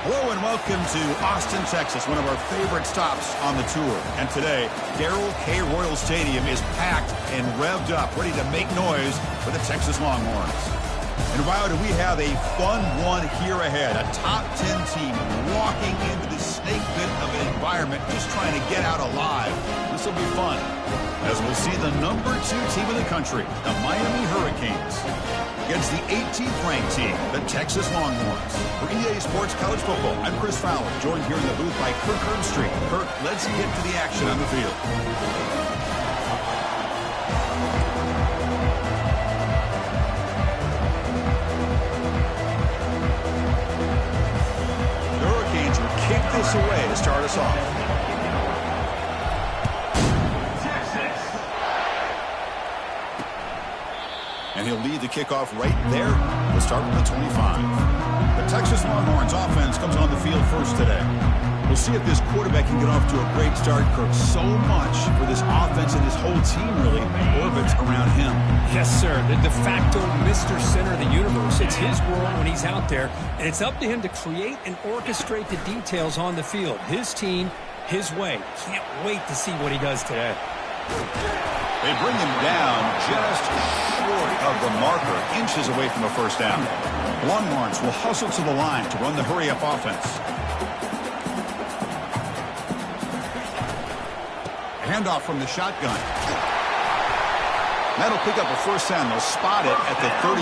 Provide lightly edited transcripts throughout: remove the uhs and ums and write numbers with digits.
Hello and welcome to Austin, Texas, one of our favorite stops on the tour. And today, Darrell K. Royal Stadium is packed and revved up, ready to make noise for the Texas Longhorns. And wow, do we have a fun one here ahead. A top 10 team walking into the snake pit of an environment, just trying to get out alive. This will be fun, as we'll see the number 2 team in the country, the Miami Hurricanes, against the 18th ranked team, the Texas Longhorns. For EA Sports College Football, I'm Chris Fowler, joined here in the booth by Kirk Herbstreit. Kirk, let's get to the action on the field. The Hurricanes will kick this away to start us off. And he'll lead the kickoff right there. We'll start with the 25. The Texas Longhorns offense comes on the field first today. We'll see if this quarterback can get off to a great start, Kirk. So much for this offense and his whole team really orbits around him. Yes, sir. The de facto Mr. Center of the universe. It's his world when he's out there, and it's up to him to create and orchestrate the details on the field. His team, his way. Can't wait to see what he does today. They bring him down just short of the marker, inches away from a first down. Longhorns will hustle to the line to run the hurry-up offense. Handoff from the shotgun. That'll pick up a first down. They'll spot it at the 38.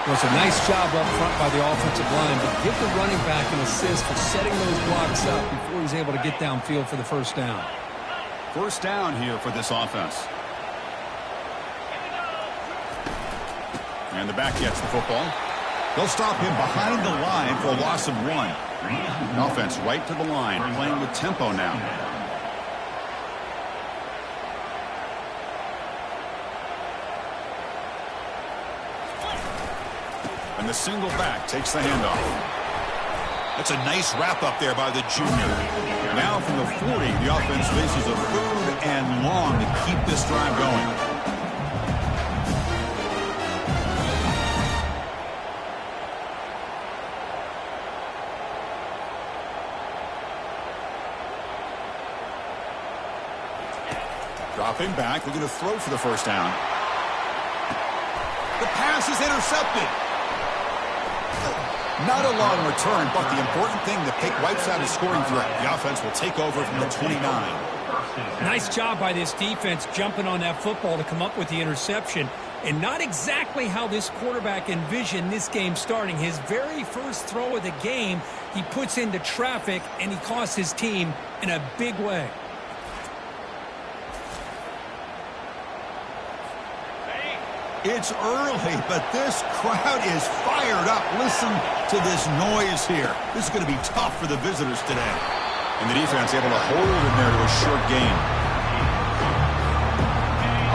Well, it's a nice job up front by the offensive line, but give the running back an assist for setting those blocks up before he's able to get downfield for the first down. First down here for this offense. And the back gets the football. They'll stop him behind the line for a loss of 1. Offense right to the line, playing with tempo now. And the single back takes the handoff. That's a nice wrap up there by the junior. Now from the 40, the offense faces a 3rd and long to keep this drive going. Dropping back, looking to throw for the first down. The pass is intercepted. Not a long return, but the important thing, the pick wipes out a scoring threat. The offense will take over from the 29. Nice job by this defense jumping on that football to come up with the interception. And not exactly how this quarterback envisioned this game starting. His very first throw of the game, he puts into traffic, and he costs his team in a big way. It's early, but this crowd is fired up. Listen to this noise here. This is going to be tough for the visitors today. And the defense able to hold him there to a short gain.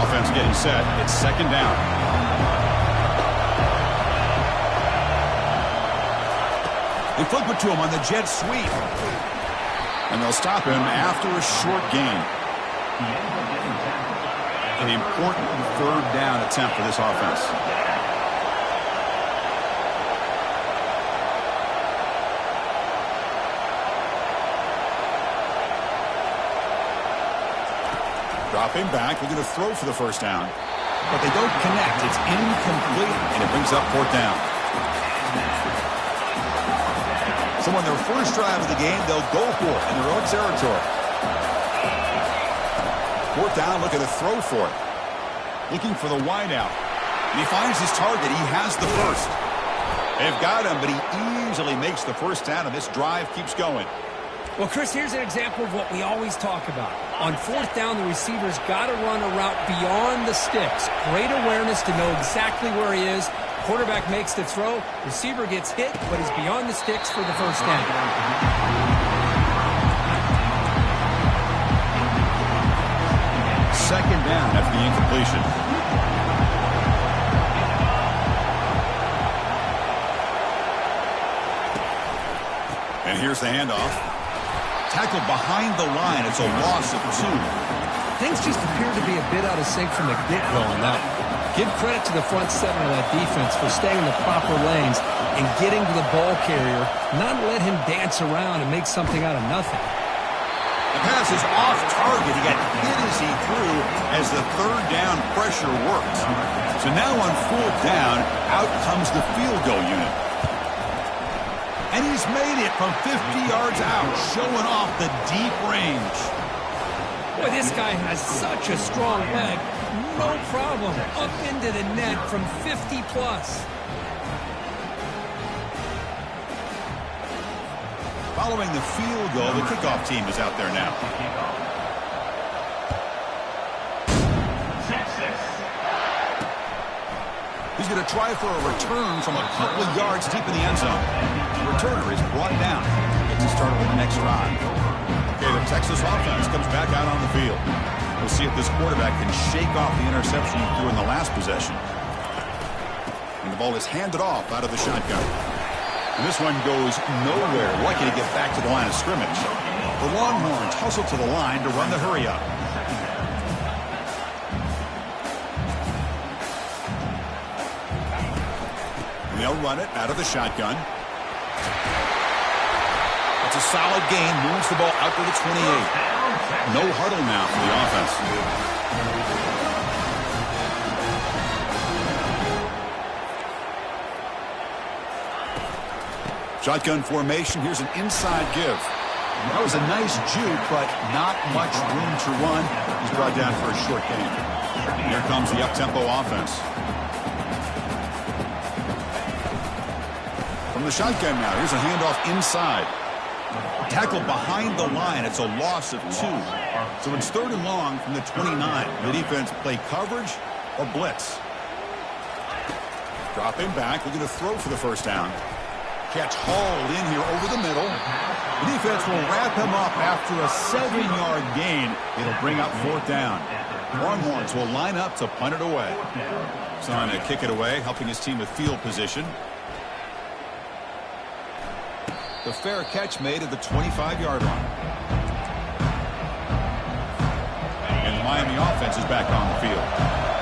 Offense getting set. It's second down. They flip it to him on the jet sweep. And they'll stop him after a short gain. An important 3rd down attempt for this offense. Dropping back, looking to throw for the first down. But they don't connect. It's incomplete, and it brings up 4th down. So on their first drive of the game, they'll go for it in their own territory. 4th down, looking to throw for it. Looking for the wideout. And he finds his target. He has the first. They've got him, but he easily makes the first down, and this drive keeps going. Well, Chris, here's an example of what we always talk about. On 4th down, the receiver's got to run a route beyond the sticks. Great awareness to know exactly where he is. Quarterback makes the throw. Receiver gets hit, but he's beyond the sticks for the first down. Second down after the incompletion. And here's the handoff. Tackled behind the line. It's a loss of 2. Things just appear to be a bit out of sync from the get-go on that one. Give credit to the front seven of that defense for staying in the proper lanes and getting to the ball carrier, not let him dance around and make something out of nothing. The pass is off target. He got hit as he threw as the third down pressure worked. So now on fourth down, out comes the field goal unit. And he's made it from 50 yards out, showing off the deep range. Boy, this guy has such a strong leg. No problem. Up into the net from 50 plus. Following the field goal, the kickoff team is out there now. He's going to try for a return from a couple of yards deep in the end zone. The returner is brought down. Gets to start with the next drive. Okay, the Texas offense comes back out on the field. We'll see if this quarterback can shake off the interception he threw in the last possession. And the ball is handed off out of the shotgun. And this one goes nowhere. Lucky to get back to the line of scrimmage. The Longhorns hustle to the line to run the hurry-up. They'll run it out of the shotgun. It's a solid gain. Moves the ball out to the 28. No huddle now for the offense. Shotgun formation. Here's an inside give. That was a nice juke, but not much room to run. He's brought down for a short gain. Here comes the up-tempo offense. From the shotgun now. Here's a handoff inside. Tackle behind the line. It's a loss of 2. So it's 3rd and long from the 29. The defense play coverage or blitz. Dropping back. Looking to throw for the first down. Catch hauled in here over the middle. The defense will wrap him up after a 7-yard gain. It'll bring up 4th down. Longhorns will line up to punt it away. He's on to kick it away, helping his team with field position. The fair catch made at the 25-yard line. And the Miami offense is back on the field.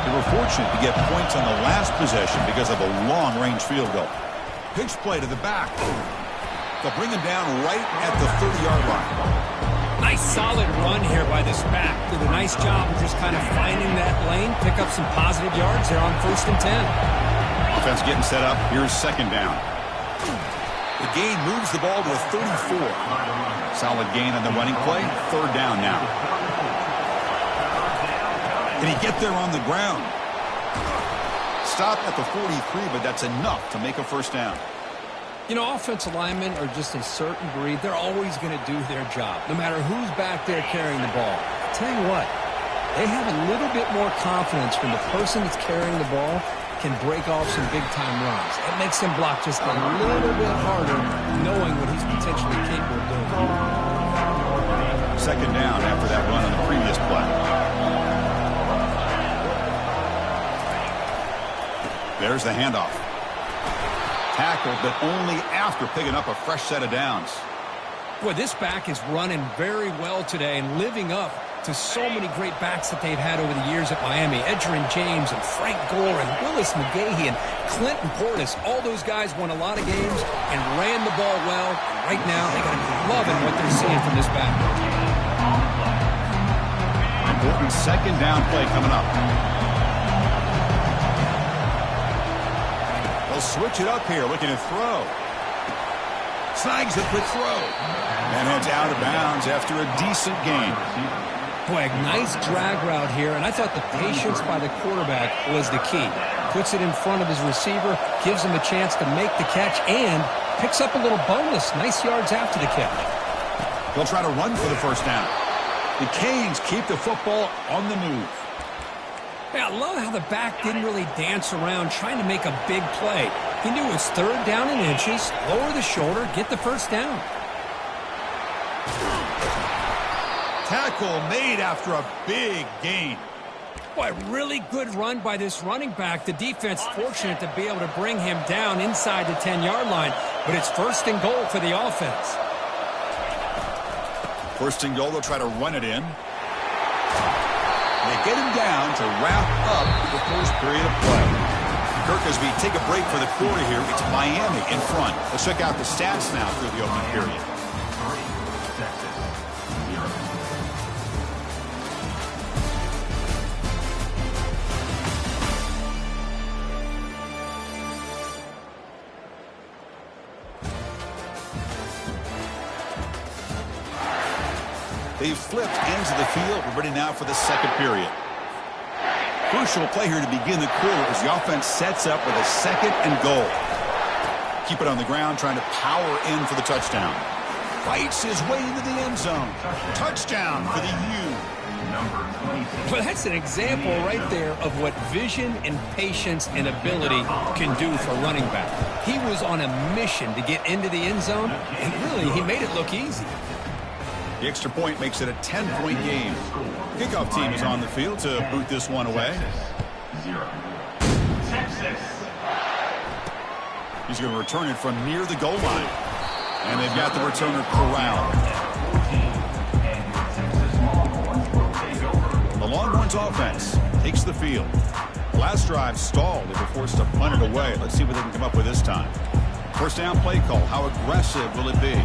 They were fortunate to get points on the last possession because of a long-range field goal. Pitch play to the back. They'll bring him down right at the 30-yard line. Nice solid run here by this back. Did a nice job of just kind of finding that lane, pick up some positive yards there on 1st and 10. Offense getting set up. Here's 2nd down. The gain moves the ball to a 34. Solid gain on the running play. 3rd down now. Can he get there on the ground? Stop at the 43, but that's enough to make a 1st down. You know, offensive linemen are just a certain breed. They're always going to do their job, no matter who's back there carrying the ball. I'll tell you what, they have a little bit more confidence when the person that's carrying the ball can break off some big-time runs. It makes him block just a little bit harder, knowing what he's potentially capable of doing. 2nd down after that run on the previous play. There's the handoff. Tackled, but only after picking up a fresh set of downs. Boy, this back is running very well today and living up to so many great backs that they've had over the years at Miami. Edgerrin James and Frank Gore and Willis McGahee and Clinton Portis. All those guys won a lot of games and ran the ball well. Right now, they got to be loving what they're seeing from this back. Important 2nd down play coming up. They'll switch it up here, looking to throw. Snags the quick throw. And heads out of bounds after a decent gain. Boy, a nice drag route here, and I thought the patience by the quarterback was the key. Puts it in front of his receiver, gives him a chance to make the catch, and picks up a little bonus. Nice yards after the catch. They'll try to run for the 1st down. The Canes keep the football on the move. Yeah, I love how the back didn't really dance around trying to make a big play. He knew it was 3rd down in inches, lower the shoulder, get the 1st down. Tackle made after a big gain. Boy, really good run by this running back. The defense fortunate to be able to bring him down inside the 10-yard line, but it's 1st and goal for the offense. 1st and goal, they'll try to run it in. They get him down to wrap up the first period of play. Kirk, as we take a break for the quarter here, it's Miami in front. Let's check out the stats now through the opening period. They've flipped ends of the field. We're ready now for the second period. Crucial play here to begin the quarter as the offense sets up with a 2nd and goal. Keep it on the ground, trying to power in for the touchdown. Fights his way into the end zone. Touchdown for the U. Well, that's an example right there of what vision and patience and ability can do for running back. He was on a mission to get into the end zone, and really, he made it look easy. The extra point makes it a 10-point game. Kickoff team is on the field to boot this one away. He's going to return it from near the goal line. And they've got the returner corralled. The Longhorns offense takes the field. Last drive stalled. They were forced to punt it away. Let's see what they can come up with this time. First down play call. How aggressive will it be?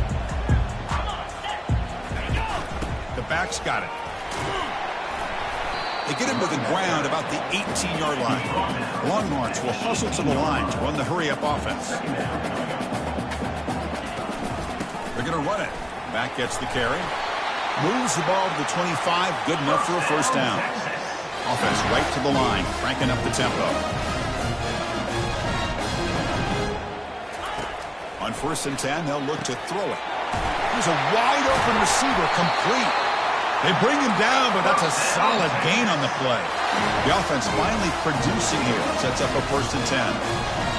The back's got it. They get him to the ground about the 18-yard line. Longhorns will hustle to the line to run the hurry-up offense. They're going to run it. Back gets the carry. Moves the ball to the 25. Good enough for a first down. Offense right to the line, cranking up the tempo. On 1st and 10, they'll look to throw it. There's a wide-open receiver, complete. They bring him down, but that's a solid gain on the play. The offense finally producing here. Sets up a 1st and 10.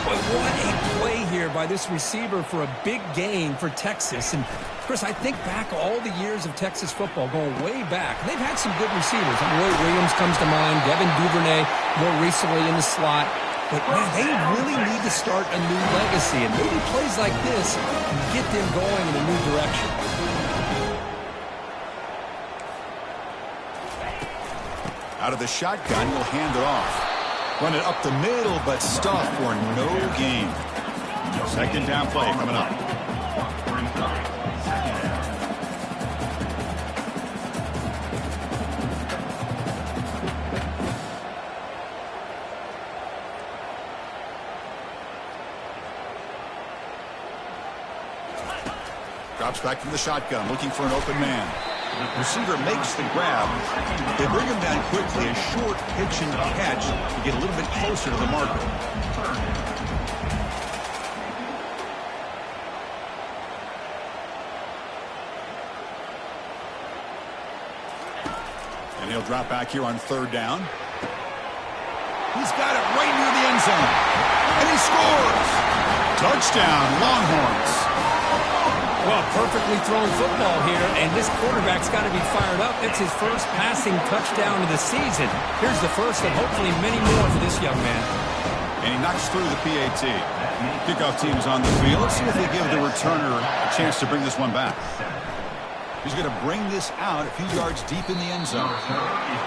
But what a play here by this receiver for a big gain for Texas. And, Chris, I think back all the years of Texas football, going way back. They've had some good receivers. Roy Williams comes to mind, Devin Duvernay more recently in the slot. But, man, they really need to start a new legacy. And maybe plays like this can get them going in a new direction. Out of the shotgun, he'll hand it off. Run it up the middle, but stuff for no gain. 2nd down play coming up. Drops back from the shotgun, looking for an open man. Receiver makes the grab. They bring him down quickly. A short pitch and catch to get a little bit closer to the marker. And he'll drop back here on 3rd down. He's got it right near the end zone. And he scores! Touchdown, Longhorns. Well, perfectly thrown football here, and this quarterback's got to be fired up. It's his first passing touchdown of the season. Here's the first of hopefully many more for this young man. And he knocks through the PAT. Kickoff team is on the field. Let's see if they give the returner a chance to bring this one back. He's going to bring this out a few yards deep in the end zone.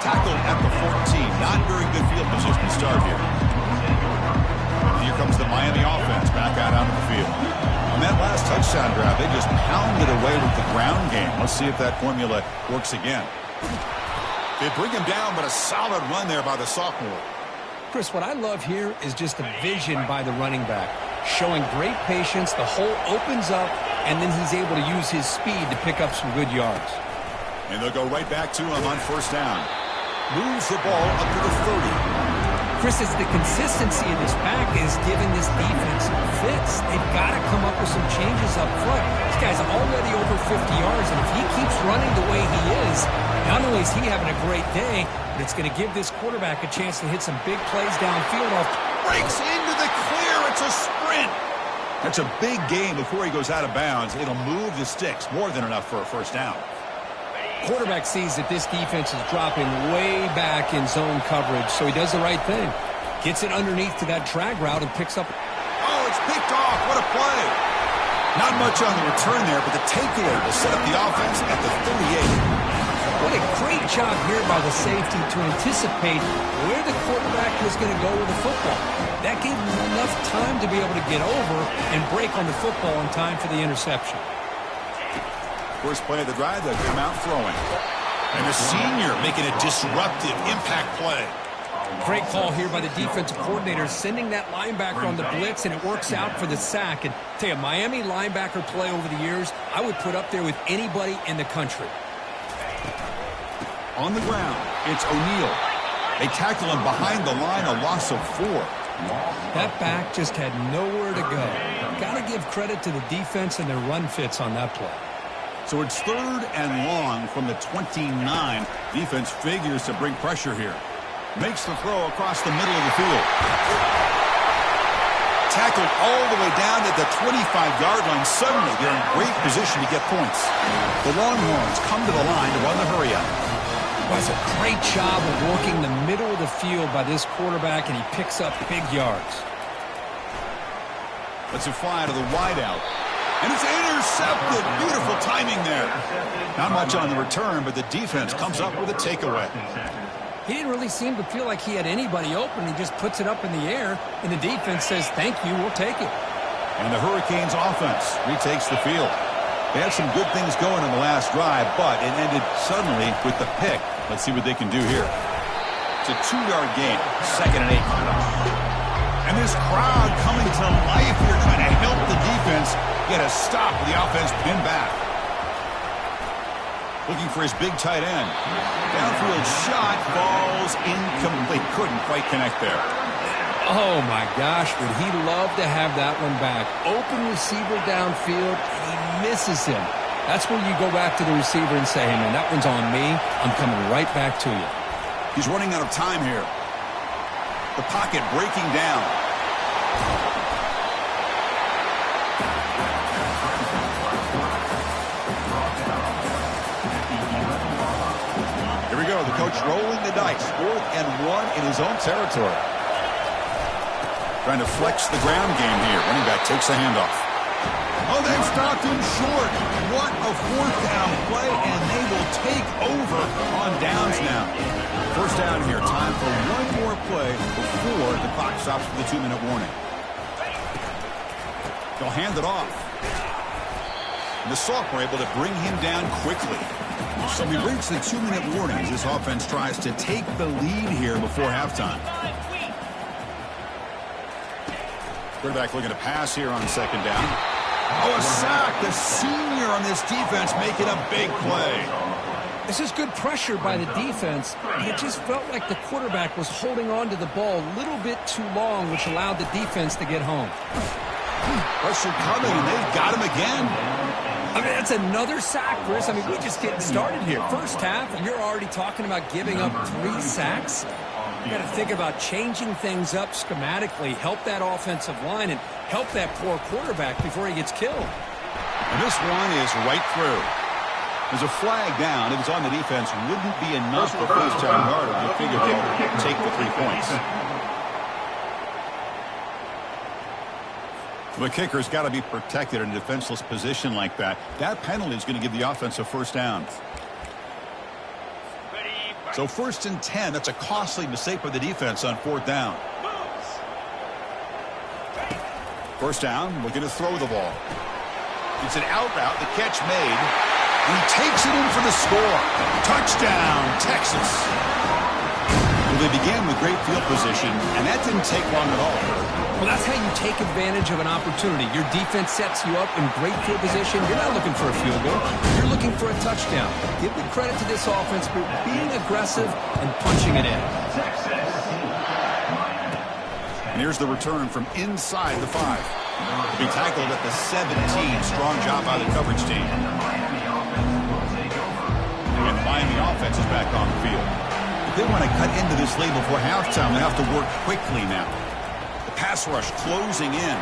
Tackled at the 14. Not very good field position to start here. And here comes the Miami offense back out onto the field. On that last touchdown drive, they just pounded away with the ground game. Let's see if that formula works again. They bring him down, but a solid run there by the sophomore. Chris, what I love here is just the vision by the running back. Showing great patience, the hole opens up, and then he's able to use his speed to pick up some good yards. And they'll go right back to him on 1st down. Moves the ball up to the 30. Chris, it's the consistency in this pack is giving this defense fits. They've got to come up with some changes up front. This guy's already over 50 yards, and if he keeps running the way he is, not only is he having a great day, but it's going to give this quarterback a chance to hit some big plays downfield. Breaks into the clear. It's a sprint. That's a big gain before he goes out of bounds. It'll move the sticks. More than enough for a 1st down. Quarterback sees that this defense is dropping way back in zone coverage, so he does the right thing. Gets it underneath to that drag route and picks up. Oh, it's picked off. What a play. Not much on the return there, but the takeaway will set up the offense at the 38. What a great job here by the safety to anticipate where the quarterback was going to go with the football. That gave him enough time to be able to get over and break on the football in time for the interception. First play of the drive, they'll come out throwing. And the senior making a disruptive impact play. Great call here by the defensive coordinator, sending that linebacker on the blitz, and it works out for the sack. And tell you, Miami linebacker play over the years, I would put up there with anybody in the country. On the ground, it's O'Neal. They tackle him behind the line, a loss of 4. That back just had nowhere to go. Got to give credit to the defense and their run fits on that play. So it's 3rd and long from the 29. Defense figures to bring pressure here. Makes the throw across the middle of the field. Tackled all the way down at the 25-yard line. Suddenly, they're in great position to get points. The Longhorns come to the line to run the hurry-up. Does a great job of working the middle of the field by this quarterback, and he picks up big yards. Let's it fly to the wideout. And it's intercepted. Beautiful timing there. Not much on the return, but the defense comes up with a takeaway. He didn't really seem to feel like he had anybody open. He just puts it up in the air, and the defense says, thank you, we'll take it. And the Hurricanes offense retakes the field. They had some good things going in the last drive, but it ended suddenly with the pick. Let's see what they can do here. It's a 2-yard gain, 2nd and 8. And this crowd coming to life here, trying to help the defense get a stop with the offense pinned back. Looking for his big tight end. Downfield shot falls incomplete. Couldn't quite connect there. Oh, my gosh, would he love to have that one back. Open receiver downfield, and he misses him. That's where you go back to the receiver and say, hey, man, that one's on me. I'm coming right back to you. He's running out of time here. The pocket breaking down. Here we go. The coach rolling the dice. 4th and 1 in his own territory. Trying to flex the ground game here. Running back takes the handoff. Oh, they've stopped him short. What a 4th down play, and they will take over on downs now. First down here. Time for one more play before the clock stops for the 2-minute warning. They'll hand it off. And the sophomore able to bring him down quickly. So we reach the 2-minute warning as this offense tries to take the lead here before halftime. Quarterback looking to pass here on 2nd down. Oh, a sack. The senior on this defense making a big play. This is good pressure by the defense. It just felt like the quarterback was holding on to the ball a little bit too long, which allowed the defense to get home. Pressure coming, and they've got him again. I mean, that's another sack, Chris. I mean, we're just getting started here. First half, and you're already talking about giving up 3 sacks. You got to think about changing things up schematically, help that offensive line, and help that poor quarterback before he gets killed. And this one is right through. There's a flag down. If it's on the defense, wouldn't be enough for first-down yardage. You figure they'll take the 3 points. The kicker's got to be protected in a defenseless position like that. That penalty is going to give the offense a first down. So 1st and 10. That's a costly mistake by the defense on 4th down. First down, looking to throw the ball. It's an out route, the catch made. And he takes it in for the score. Touchdown, Texas. Well, they began with great field position, and that didn't take long at all. Well, that's how you take advantage of an opportunity. Your defense sets you up in great field position. You're not looking for a field goal. You're looking for a touchdown. Give the credit to this offense for being aggressive and punching it in. And here's the return from inside the 5. To be tackled at the 17. Strong job by the coverage team. And Miami offense is back on the field. If they want to cut into this lead before halftime, they have to work quickly now. The pass rush closing in.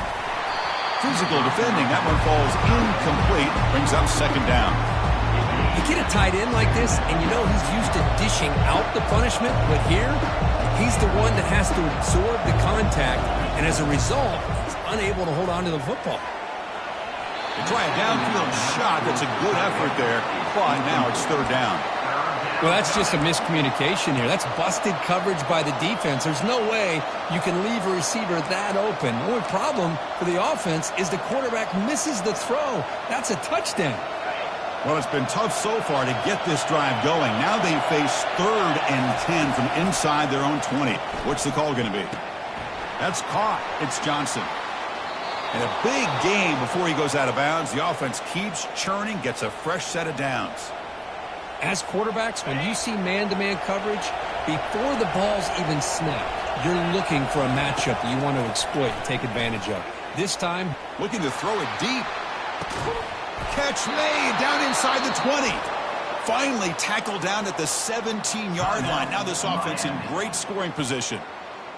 Physical defending. That one falls incomplete. Brings up 2nd down. You get a tight end like this, and you know he's used to dishing out the punishment, but here, he's the one that has to absorb the contact, and as a result, he's unable to hold on to the football. They try a downfield shot. That's a good effort there, but now it's 3rd down. Well, that's just a miscommunication here. That's busted coverage by the defense. There's no way you can leave a receiver that open. The only problem for the offense is the quarterback misses the throw. That's a touchdown. Well, it's been tough so far to get this drive going. Now they face 3rd and 10 from inside their own 20. What's the call going to be? That's caught. It's Johnson. And a big game before he goes out of bounds. The offense keeps churning, gets a fresh set of downs. As quarterbacks, when you see man-to-man coverage, before the ball's even snapped, you're looking for a matchup that you want to exploit and take advantage of. This time, looking to throw it deep. Catch made down inside the 20. Finally tackled down at the 17-yard line. Now this offense in great scoring position.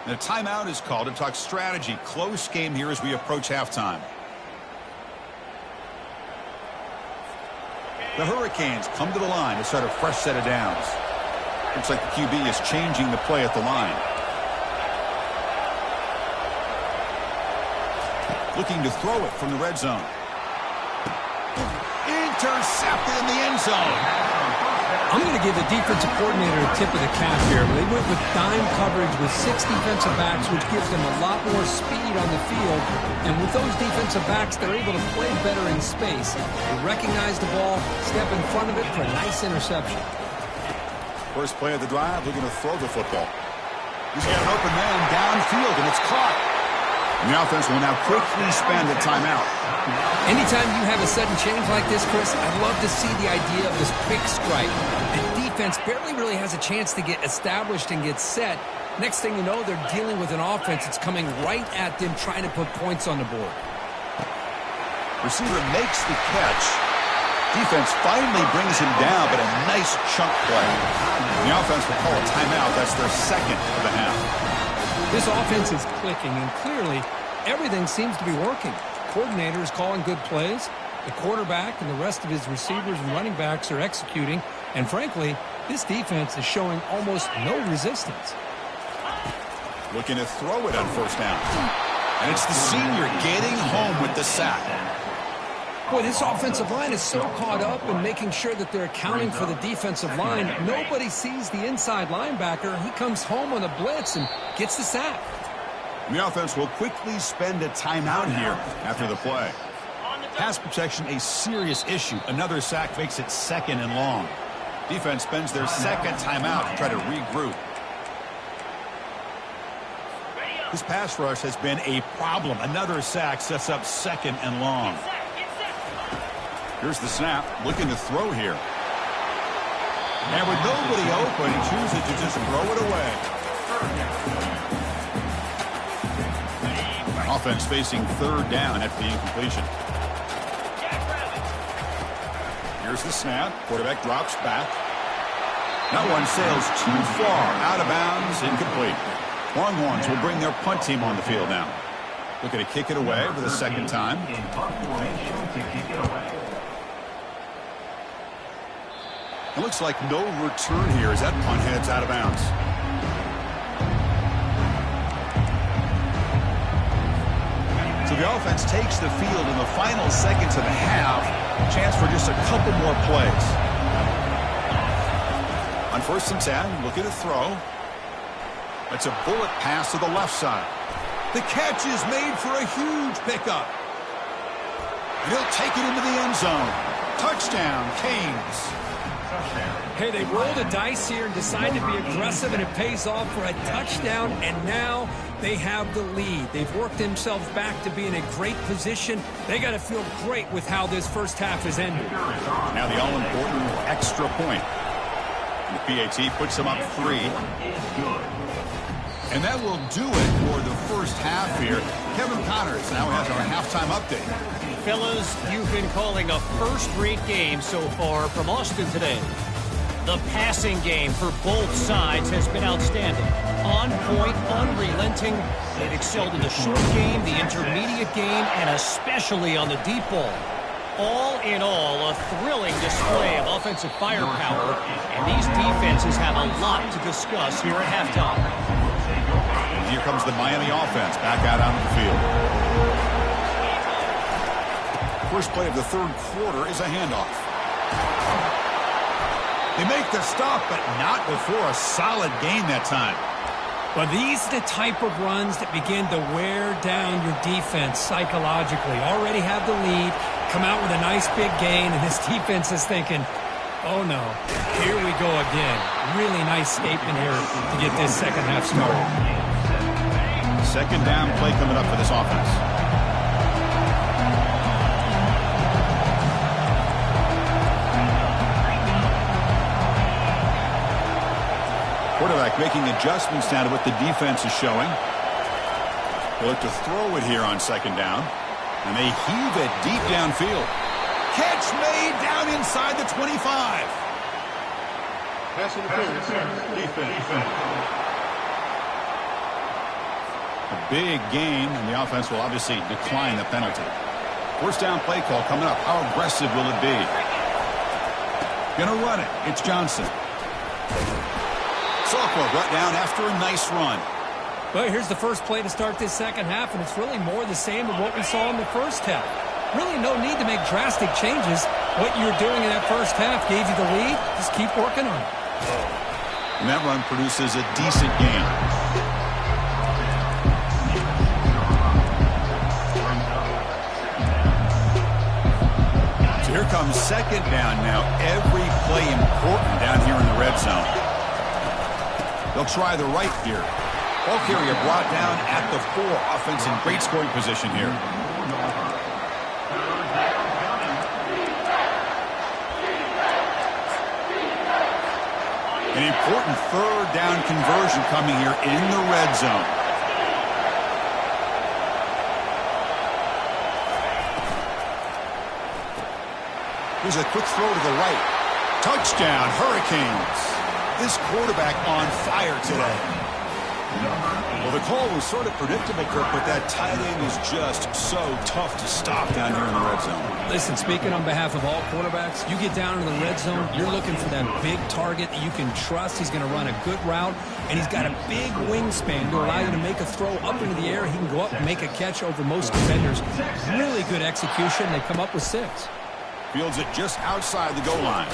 And a timeout is called to talk strategy. Close game here as we approach halftime. The Hurricanes come to the line to start a fresh set of downs. Looks like the QB is changing the play at the line. Looking to throw it from the red zone. Intercepted in the end zone. I'm going to give the defensive coordinator a tip of the cap here. They went with dime coverage with 6 defensive backs, which gives them a lot more speed on the field. And with those defensive backs, they're able to play better in space. They recognize the ball, step in front of it for a nice interception. First play of the drive, looking to throw the football. He's got an open man downfield, and it's caught. And the offense will now quickly spend a timeout. Anytime you have a sudden change like this, Chris, I'd love to see the idea of this quick strike. The defense barely really has a chance to get established and get set. Next thing you know, they're dealing with an offense that's coming right at them, trying to put points on the board. Receiver makes the catch. Defense finally brings him down, but a nice chunk play. The offense will call a timeout. That's their second of the half. This offense is clicking, and clearly everything seems to be working. The coordinator is calling good plays. The quarterback and the rest of his receivers and running backs are executing. And frankly, this defense is showing almost no resistance. Looking to throw it on first down. And it's the senior getting home with the sack. Boy, this offensive line is so caught up in making sure that they're accounting for the defensive line. Nobody sees the inside linebacker. He comes home on a blitz and gets the sack. The offense will quickly spend a timeout here after the play. Pass protection, a serious issue. Another sack makes it 2nd and long. Defense spends their second timeout to try to regroup. This pass rush has been a problem. Another sack sets up 2nd and long. Here's the snap, looking to throw here. And with nobody open, he chooses to just throw it away. Offense facing 3rd down after the incompletion. Here's the snap. Quarterback drops back. That one sails too far. Out of bounds, incomplete. Longhorns will bring their punt team on the field now. Looking to kick it away for the second time. It looks like no return here as that punt heads out of bounds. So the offense takes the field in the final seconds of the half. Chance for just a couple more plays. On 1st and 10, looking to throw. That's a bullet pass to the left side. The catch is made for a huge pickup. And he'll take it into the end zone. Touchdown, Canes. Hey, they rolled the dice here and decided to be aggressive, and it pays off for a touchdown, and now they have the lead. They've worked themselves back to be in a great position. They got to feel great with how this first half has ended. Now the all-important extra point. And the PAT puts them up 3. And that will do it for the first half here. Kevin Connors now has our halftime update. Fellas, you've been calling a first-rate game so far from Austin today. The passing game for both sides has been outstanding. On point, unrelenting. They've excelled in the short game, the intermediate game, and especially on the deep ball. All in all, a thrilling display of offensive firepower, and these defenses have a lot to discuss here at halftime. And here comes the Miami offense back out onto the field. First play of the 3rd quarter is a handoff. They make the stop, but not before a solid gain that time. Well, these are the type of runs that begin to wear down your defense psychologically. Already have the lead, come out with a nice big gain, and this defense is thinking, oh no, here we go again. Really nice statement here to get this second half started. Second down play coming up for this offense. Quarterback making adjustments now to what the defense is showing. They'll look to throw it here on second down. And they heave it deep downfield. Catch made down inside the 25. Pass interference. Defense. A big gain, and the offense will obviously decline the penalty. First down play call coming up. How aggressive will it be? Gonna run it. It's Johnson. Sophomore brought down after a nice run. Well, here's the first play to start this second half, and it's really more the same of what we saw in the first half. Really no need to make drastic changes. What you were doing in that first half gave you the lead. Just keep working on it. And that run produces a decent gain. So here comes second down now. Every play important down here in the red zone. They'll try the right here. Ball carrier brought down at the 4. Offense in great scoring position here. An important third down conversion coming here in the red zone. Here's a quick throw to the right. Touchdown, Hurricanes. This quarterback on fire today. Well, the call was sort of predictable, Kirk, but that tight end is just so tough to stop down here in the red zone. Listen, speaking on behalf of all quarterbacks, you get down in the red zone, you're looking for that big target that you can trust. He's going to run a good route, and he's got a big wingspan to allow you to make a throw up into the air. He can go up and make a catch over most defenders. Really good execution. They come up with 6. Fields it just outside the goal line.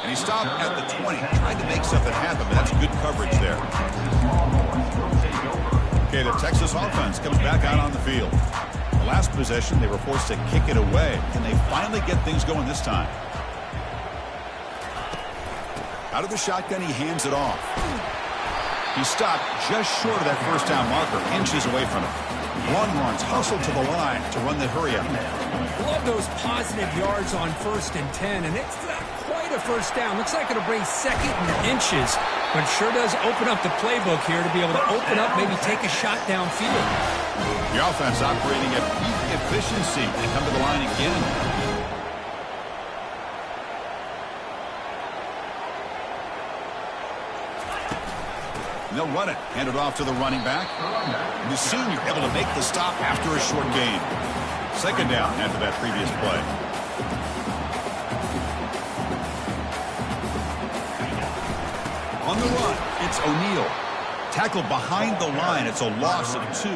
And he stopped at the 20, trying to make something happen, but that's good coverage there. Okay, the Texas offense comes back out on the field. The last possession, they were forced to kick it away. Can they finally get things going this time? Out of the shotgun, he hands it off. He stopped just short of that first down marker, inches away from it. Longhorns hustle to the line to run the hurry-up. Love those positive yards on 1st and 10, and it's not quite a first down. Looks like it'll bring second and inches, but sure does open up the playbook here to be able to open up, maybe take a shot downfield. The offense operating at peak efficiency. They come to the line again. And they'll run it. Hand it off to the running back. And the senior able to make the stop after a short gain. Second down after that previous play. On the run, it's O'Neal. Tackled behind the line. It's a loss of 2.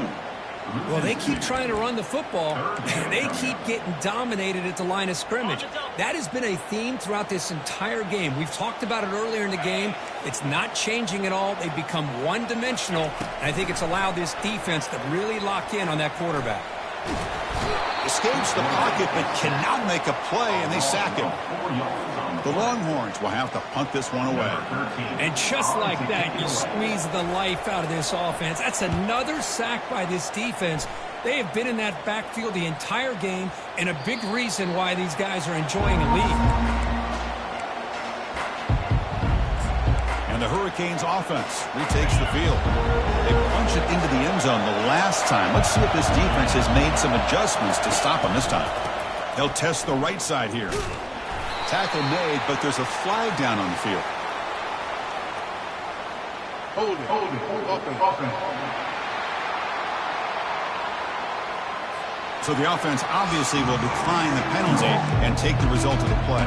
Well, they keep trying to run the football, and they keep getting dominated at the line of scrimmage. That has been a theme throughout this entire game. We've talked about it earlier in the game. It's not changing at all. They've become one-dimensional, and I think it's allowed this defense to really lock in on that quarterback. Escapes the pocket, but cannot make a play, and they sack him. The Longhorns will have to punt this one away. And just like that, you squeeze the life out of this offense. That's another sack by this defense. They have been in that backfield the entire game, and a big reason why these guys are enjoying a lead. And the Hurricanes offense retakes the field. They punch it into the end zone the last time. Let's see if this defense has made some adjustments to stop them this time. They'll test the right side here. Tackle made, but there's a flag down on the field. Hold it. Offense. So the offense obviously will decline the penalty and take the result of the play.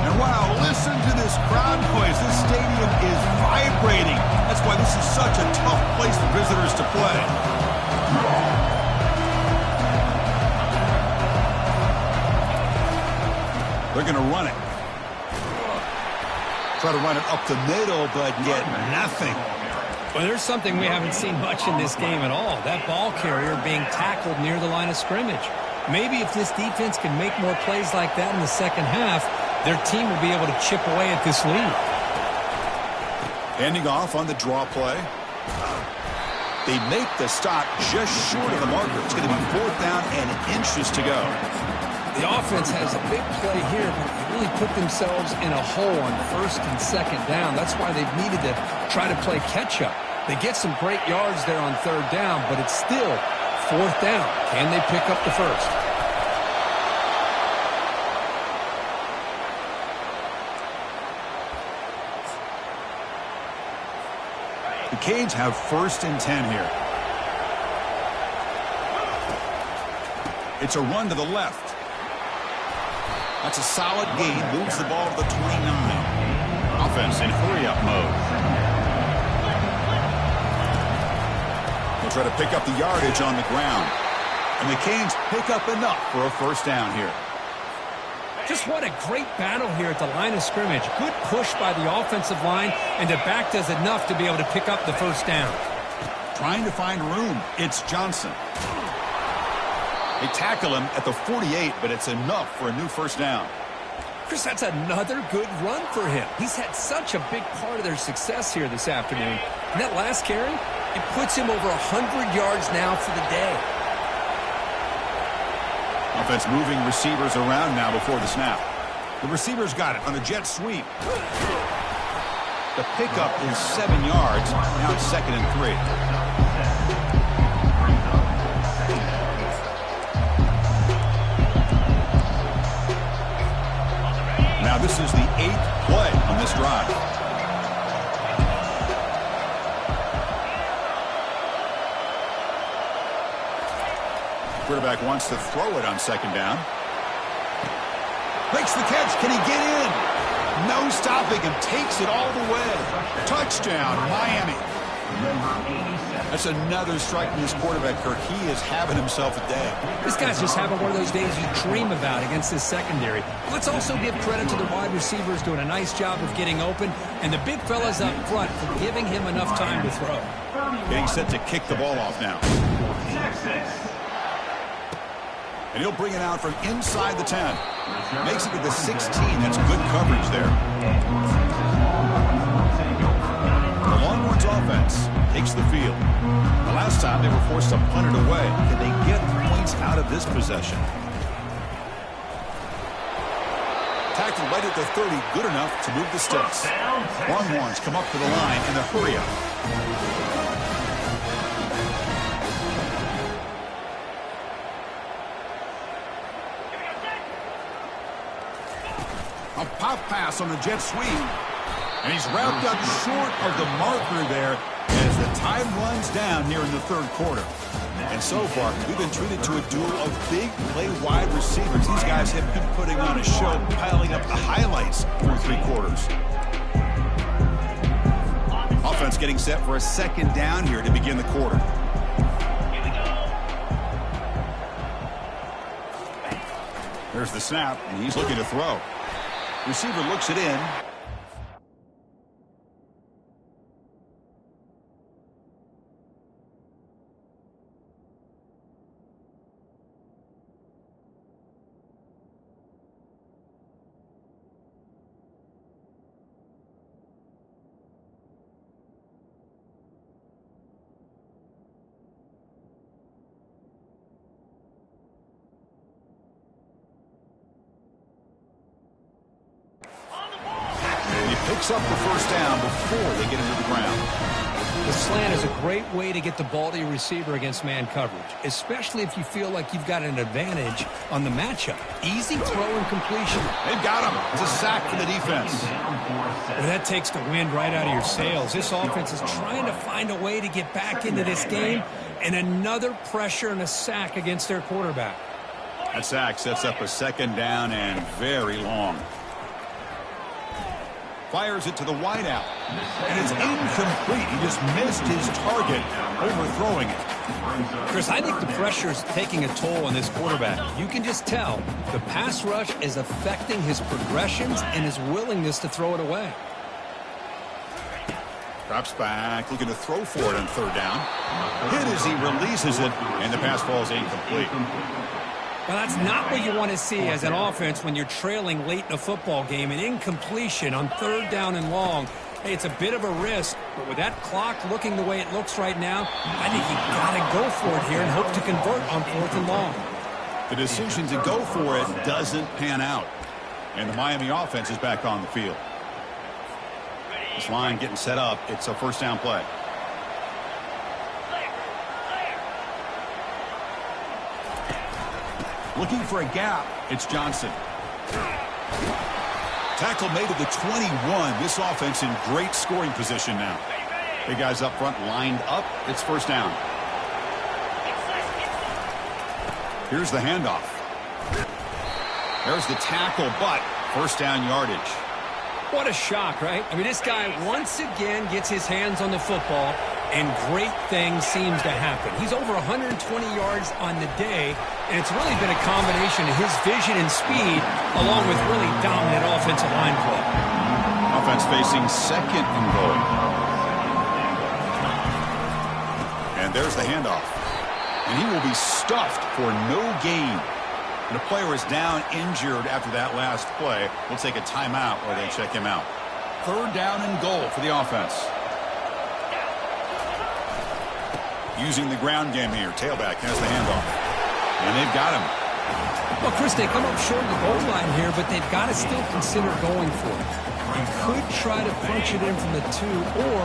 And wow, listen to this crowd noise. This stadium is vibrating. That's why this is such a tough place for visitors to play. They're going to run it. Try to run it up the middle, but get nothing. Well, there's something we haven't seen much in this game at all. That ball carrier being tackled near the line of scrimmage. Maybe if this defense can make more plays like that in the second half, their team will be able to chip away at this lead. Handing off on the draw play. They make the stop just short of the marker. It's going to be 4th down and inches to go. The offense has a big play here, but they really put themselves in a hole on 1st and 2nd down. That's why they've needed to try to play catch-up. They get some great yards there on 3rd down, but it's still 4th down. Can they pick up the first? The Canes have 1st and 10 here. It's a run to the left. That's a solid gain. Moves the ball to the 29. Offense in hurry-up mode. They'll try to pick up the yardage on the ground. And the Canes pick up enough for a 1st down here. Just what a great battle here at the line of scrimmage. Good push by the offensive line, and the back does enough to be able to pick up the 1st down. Trying to find room. It's Johnson. They tackle him at the 48, but it's enough for a new 1st down. Chris, that's another good run for him. He's had such a big part of their success here this afternoon. And that last carry, it puts him over 100 yards now for the day. Offense moving receivers around now before the snap. The receivers got it on a jet sweep. The pickup is 7 yards. Now it's 2nd and 3. Now this is the 8th play on this drive. Quarterback wants to throw it on 2nd down. Makes the catch. Can he get in? No stopping him. Takes it all the way. Touchdown, Miami. That's another strike from this quarterback, Kirk. He is having himself a day. This guy's just having one of those days you dream about against this secondary. Let's also give credit to the wide receivers doing a nice job of getting open, and the big fellas up front for giving him enough time to throw. Getting set to kick the ball off now. And he'll bring it out from inside the 10. Makes it to the 16. That's good coverage there. The Longhorns offense takes the field. The last time they were forced to punt it away. Can they get points out of this possession? Tackled right at the 30. Good enough to move the sticks. Longhorns come up to the line in a hurry-up. A pop pass on the jet sweep. And he's wrapped up short of the marker there as the time runs down here in the 3rd quarter. And so far, we've been treated to a duel of big play wide receivers. These guys have been putting on a show, piling up the highlights through 3 quarters. Offense getting set for a 2nd down here to begin the quarter. There's the snap, and he's looking to throw. Receiver looks it in. Picks up the 1st down before they get into the ground. The slant is a great way to get the ball to your receiver against man coverage, especially if you feel like you've got an advantage on the matchup. Easy throw and completion. They've got him. It's a sack for the defense. Well, that takes the wind right out of your sails. This offense is trying to find a way to get back into this game, and another pressure and a sack against their quarterback. That sack sets up a 2nd down and very long. Fires it to the wideout. And it's incomplete. He just missed his target, overthrowing it. Chris, I think the pressure is taking a toll on this quarterback. You can just tell the pass rush is affecting his progressions and his willingness to throw it away. Drops back, looking to throw for it on third down. Hit as he releases it, and the pass falls incomplete. Well, that's not what you want to see as an offense when you're trailing late in a football game. An incompletion on third down and long. Hey, it's a bit of a risk, but with that clock looking the way it looks right now, I think you got to go for it here and hope to convert on fourth and long. The decision to go for it doesn't pan out, and the Miami offense is back on the field. This line getting set up. It's a first down play. Looking for a gap. It's Johnson. Tackle made at the 21. This offense in great scoring position now. Big guys up front lined up. It's first down. Here's the handoff. There's the tackle, but first down yardage. What a shock, right? I mean, this guy once again gets his hands on the football, and great things seems to happen. He's over 120 yards on the day, and it's really been a combination of his vision and speed, along with really dominant offensive line play. Offense facing second and goal. And there's the handoff. And he will be stuffed for no gain. And the player is down injured after that last play. We'll take a timeout or they check him out. Third down and goal for the offense. Using the ground game here. Tailback has the handoff. And they've got him. Well, Chris, they come up short of the goal line here, but they've got to still consider going for it. You could try to punch it in from the 2, or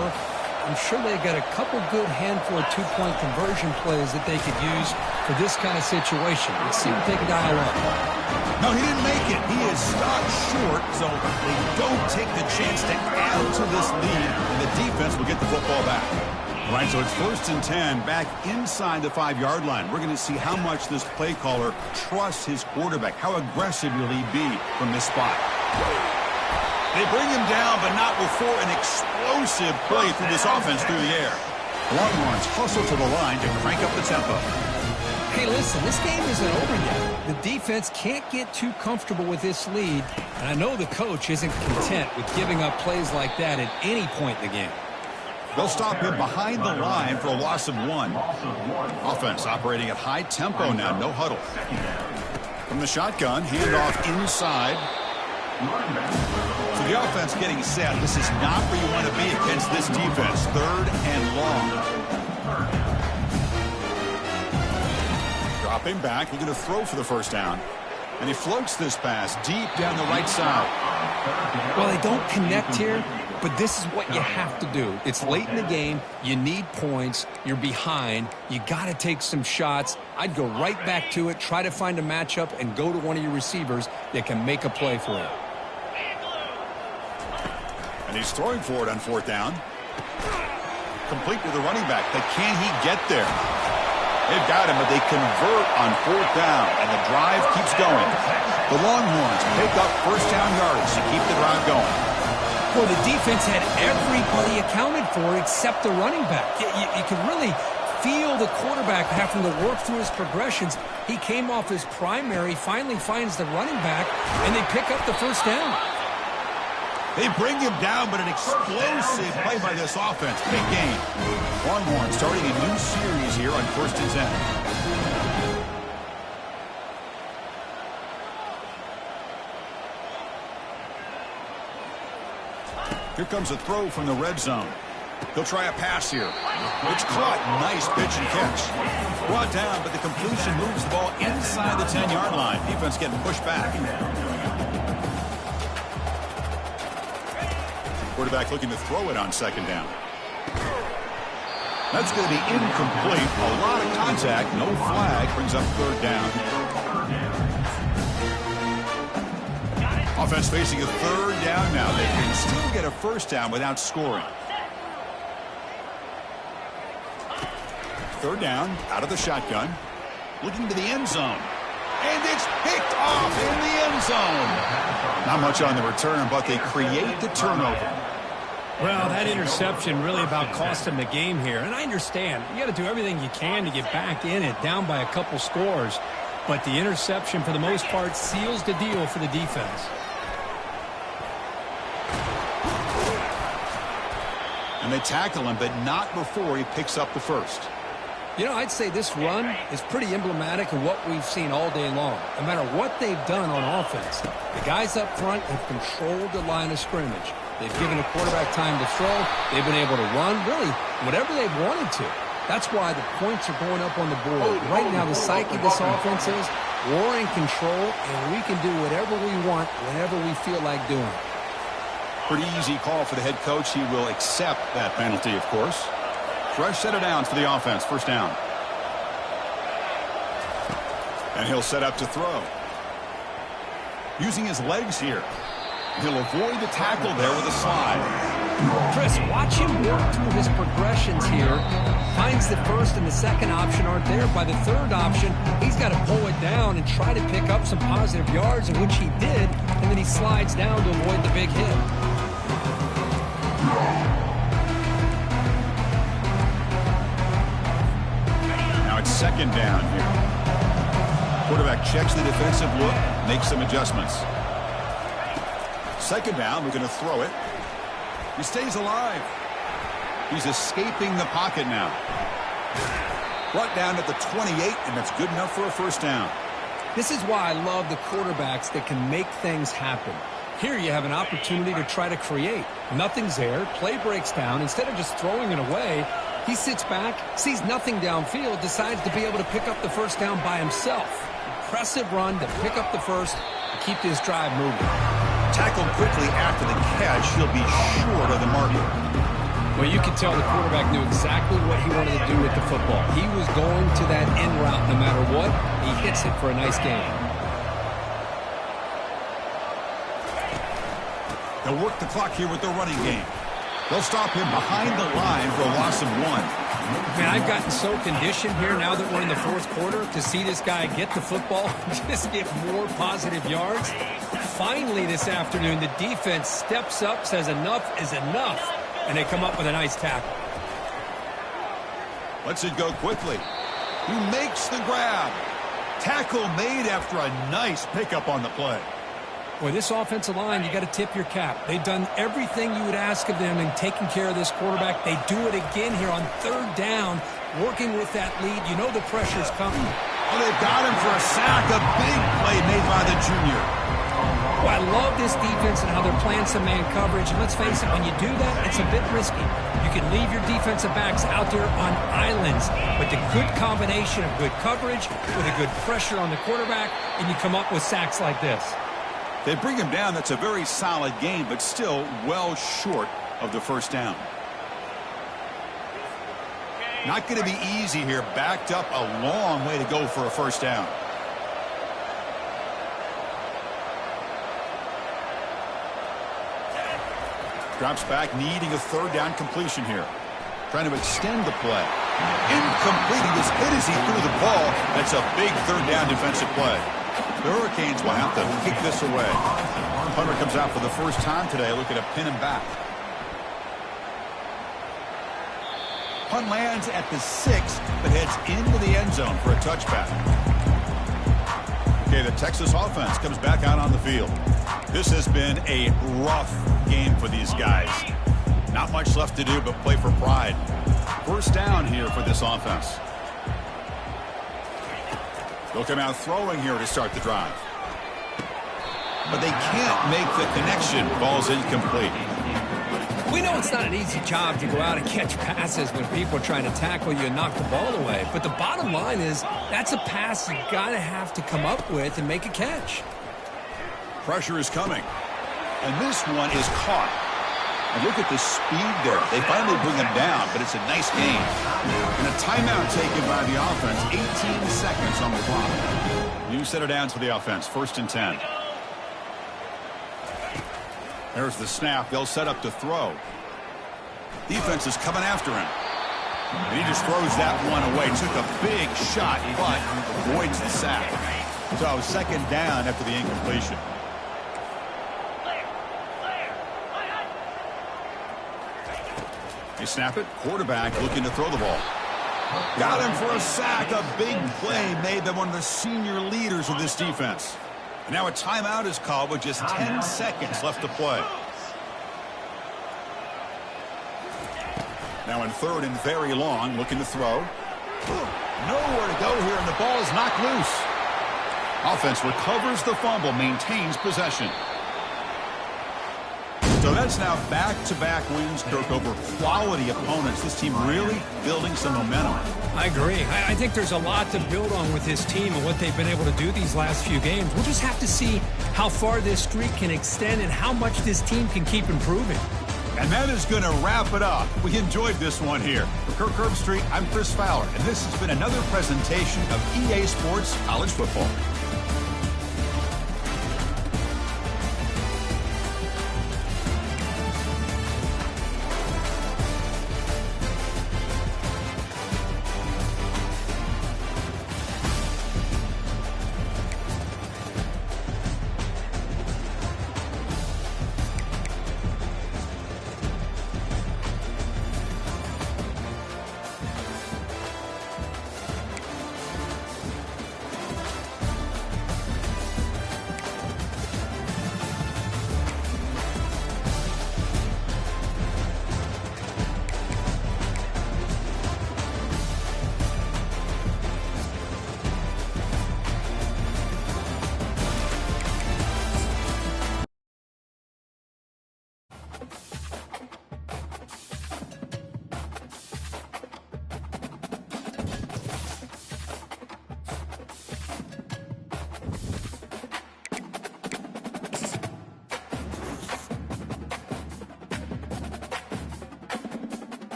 I'm sure they've got a couple good handful of two-point conversion plays that they could use for this kind of situation. Let's see what they can dial up. No, he didn't make it. He is stopped short, so they don't take the chance to add to this lead, and the defense will get the football back. All right, so it's first and 10 back inside the 5-yard line. We're going to see how much this play caller trusts his quarterback. How aggressive will he be from this spot? They bring him down, but not before an explosive play through this offense through the air. Longhorns hustle to the line to crank up the tempo. Hey, listen, this game isn't over yet. The defense can't get too comfortable with this lead, and I know the coach isn't content with giving up plays like that at any point in the game. They'll stop him behind the line for a loss of 1. Offense operating at high tempo now, no huddle. From the shotgun, handoff inside. So the offense getting set. This is not where you want to be against this defense. Third and long. Dropping back, looking to throw for the first down. And he floats this pass deep down the right side. Well, they don't connect here, but this is what you have to do. It's late in the game. You need points. You're behind. You got to take some shots. I'd go right back to it, try to find a matchup, and go to one of your receivers that can make a play for you. And he's throwing for it on fourth down. Complete to the running back, but can he get there? They've got him, but they convert on fourth down, and the drive keeps going. The Longhorns pick up first down yardage to keep the drive going. Well, the defense had everybody accounted for except the running back. You can really feel the quarterback having to work through his progressions. He came off his primary, finally finds the running back, and they pick up the first down. They bring him down, but an explosive play by this offense. Big game. Longhorns starting a new series here on first and 10. Here comes a throw from the red zone. He'll try a pass here. It's caught. Nice pitch and catch. Brought down, but the completion moves the ball inside the 10-yard line. Defense getting pushed back. Quarterback looking to throw it on second down. That's going to be incomplete. A lot of contact. No flag. Brings up third down. Offense facing a third down now. They can still get a first down without scoring. Third down, out of the shotgun. Looking to the end zone. And it's picked off in the end zone. Not much on the return, but they create the turnover. Well, that interception really about cost him the game here. And I understand. You got to do everything you can to get back in it, down by a couple scores. But the interception, for the most part, seals the deal for the defense. And they tackle him, but not before he picks up the first. You know, I'd say this run is pretty emblematic of what we've seen all day long. No matter what they've done on offense, the guys up front have controlled the line of scrimmage. They've given a quarterback time to throw. They've been able to run, really, whatever they've wanted to. That's why the points are going up on the board. Right now, the psyche of this offense is we're in control, and we can do whatever we want whenever we feel like doing it. Pretty easy call for the head coach. He will accept that penalty, of course. Fresh set of downs for the offense. First down. And he'll set up to throw. Using his legs here. He'll avoid the tackle there with a slide. Chris, watch him work through his progressions here. Finds the first and the second option aren't there. By the third option, he's got to pull it down and try to pick up some positive yards, in which he did, and then he slides down to avoid the big hit. Now it's second down here. Quarterback checks the defensive look, makes some adjustments. Second down, we're going to throw it. He stays alive. He's escaping the pocket now. Brought down at the 28, and that's good enough for a first down. This is why I love the quarterbacks that can make things happen. Here you have an opportunity to try to create. Nothing's there. Play breaks down. Instead of just throwing it away, he sits back, sees nothing downfield, decides to be able to pick up the first down by himself. Impressive run to pick up the first and keep this drive moving. Tackled quickly after the catch. He'll be short of the marker. Well, you can tell the quarterback knew exactly what he wanted to do with the football. He was going to that end route no matter what. He hits it for a nice gain. They'll work the clock here with their running game. They'll stop him behind the line for a loss of 1. Man, I've gotten so conditioned here now that we're in the fourth quarter to see this guy get the football, just get more positive yards. Finally this afternoon, the defense steps up, says enough is enough, and they come up with a nice tackle. Lets it go quickly. He makes the grab. Tackle made after a nice pickup on the play. Boy, this offensive line, you got to tip your cap. They've done everything you would ask of them in taking care of this quarterback. They do it again here on third down, working with that lead. You know the pressure's coming. Oh, they've got him for a sack. A big play made by the junior. Well, I love this defense and how they're playing some man coverage. And let's face it, when you do that, it's a bit risky. You can leave your defensive backs out there on islands. But the good combination of good coverage with a good pressure on the quarterback, and you come up with sacks like this. They bring him down. That's a very solid game, but still well short of the first down. Not going to be easy here. Backed up a long way to go for a first down. Drops back, needing a third down completion here. Trying to extend the play. Incomplete. He was hit as he threw the ball. That's a big third down defensive play. The Hurricanes will have to kick this away. Punter comes out for the first time today, looking to pin him back. Punt lands at the 6, but heads into the end zone for a touchback. Okay, the Texas offense comes back out on the field. This has been a rough game for these guys. Not much left to do but play for pride. First down here for this offense. They'll come out throwing here to start the drive. But they can't make the connection. Ball's incomplete. We know it's not an easy job to go out and catch passes when people are trying to tackle you and knock the ball away. But the bottom line is that's a pass you got to have to come up with and make a catch. Pressure is coming. And this one is caught. And look at the speed there. They finally bring him down, but it's a nice game. And a timeout taken by the offense. 18 seconds on the clock. New set of downs for the offense. First and 10. There's the snap. They'll set up to throw. Defense is coming after him. And he just throws that one away. Took a big shot, but avoids the sack. So second down after the incompletion. They snap it. Quarterback looking to throw the ball. Got him for a sack. A big play made by one of the senior leaders of this defense. And now a timeout is called with just 10 seconds left to play. Now in third and very long, looking to throw. Nowhere to go here, and the ball is knocked loose. Offense recovers the fumble, maintains possession. So that's now back-to-back wins, Kirk, over quality opponents. This team really building some momentum. I agree. I think there's a lot to build on with this team and what they've been able to do these last few games. We'll just have to see how far this streak can extend and how much this team can keep improving. And that is going to wrap it up. We enjoyed this one here. For Kirk Herbstreit, I'm Chris Fowler, and this has been another presentation of EA Sports College Football.